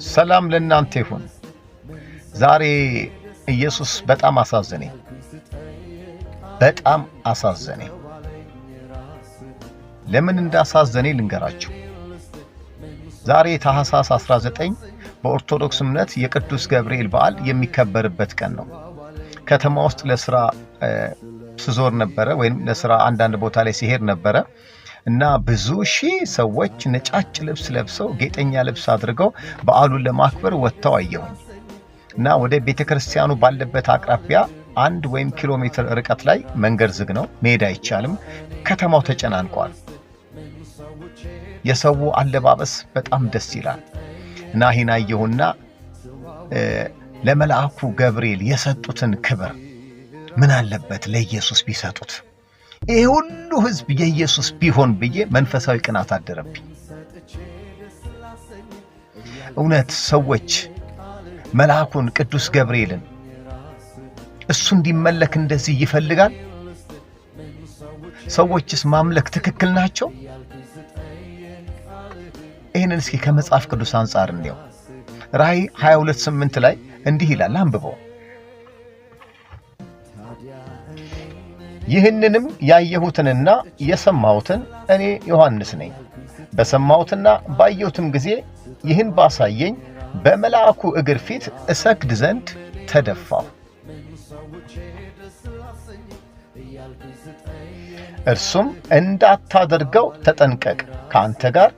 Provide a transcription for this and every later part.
ሰላም ለእናንተ ይሁን። ዛሬ ኢየሱስ በጣም አሳዘነኝ። ለምን እንዳሳዘነኝ ልንገራችሁ። ዛሬ ታኅሳስ 19 በኦርቶዶክስ እምነት የቅዱስ ገብርኤል በዓል የሚከበርበት ቀን ነው። ከተማ ውስጥ ለስራ ስዞር ነበረ ወይም ለስራ አንዳንድ ቦታ ላይ ሲሄድ ነበረ እና ብዙ ሺህ ሰዎች ነጫጭ ልብስ ለብሰው ጌጠኛ ልብስ አድርገው በዓሉን ለማክበር ወጥተው አየሁኝ። እና ወደ ቤተክርስቲያኑ ባለበት አቅራቢያ 1 ወይም ኪሎ ሜትር ርቀት ላይ መንገድ ዝግ ነው፣ መሄድ አይቻልም። ከተማው ተጨናንቋል። የሰው አለባበስ በጣም ደስ ይላል። እና ይህን አየሁና ለመልአኩ ገብርኤል የሰጡትን ክብር ምን አለበት ለኢየሱስ ቢሰጡት፣ ይሄ ሁሉ ህዝብ የኢየሱስ ቢሆን ብዬ መንፈሳዊ ቅናት አደረብኝ። እውነት ሰዎች መልአኩን ቅዱስ ገብርኤልን እሱ እንዲመለክ እንደዚህ ይፈልጋል? ሰዎችስ ማምለክ ትክክል ናቸው? ይህንን እስኪ ከመጽሐፍ ቅዱስ አንጻር እንየው። ራእይ 22:8 ላይ እንዲህ ይላል፣ አንብበው። ይህንንም ያየሁትንና የሰማሁትን እኔ ዮሐንስ ነኝ። በሰማሁትና ባየሁትም ጊዜ ይህን ባሳየኝ በመልአኩ እግር ፊት እሰግድ ዘንድ ተደፋሁ። እርሱም እንዳታደርገው ተጠንቀቅ፣ ከአንተ ጋር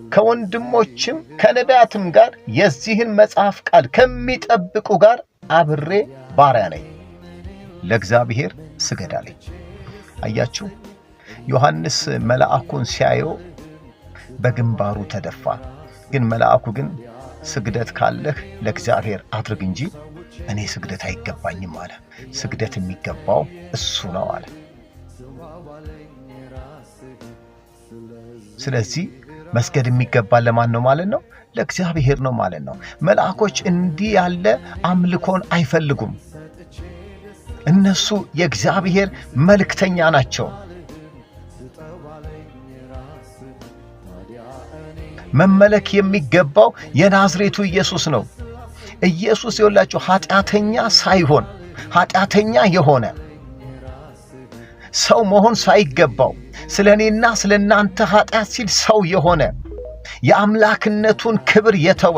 ከወንድሞችም ከነቢያትም ጋር የዚህን መጽሐፍ ቃል ከሚጠብቁ ጋር አብሬ ባሪያ ነኝ፣ ለእግዚአብሔር ስገድ አለኝ። አያችሁ፣ ዮሐንስ መልአኩን ሲያየው በግንባሩ ተደፋ። ግን መልአኩ ግን ስግደት ካለህ ለእግዚአብሔር አድርግ እንጂ እኔ ስግደት አይገባኝም አለ። ስግደት የሚገባው እሱ ነው አለ። ስለዚህ መስገድ የሚገባ ለማን ነው ማለት ነው? ለእግዚአብሔር ነው ማለት ነው። መልአኮች እንዲህ ያለ አምልኮን አይፈልጉም። እነሱ የእግዚአብሔር መልእክተኛ ናቸው። መመለክ የሚገባው የናዝሬቱ ኢየሱስ ነው። ኢየሱስ ይኸውላችሁ ኃጢአተኛ ሳይሆን ኃጢአተኛ የሆነ ሰው መሆን ሳይገባው ስለኔና ስለናንተ ኃጢአት ሲል ሰው የሆነ የአምላክነቱን ክብር የተወ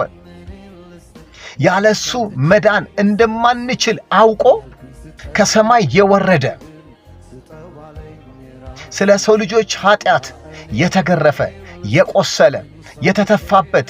ያለሱ መዳን እንደማንችል አውቆ ከሰማይ የወረደ ስለ ሰው ልጆች ኃጢአት የተገረፈ የቆሰለ የተተፋበት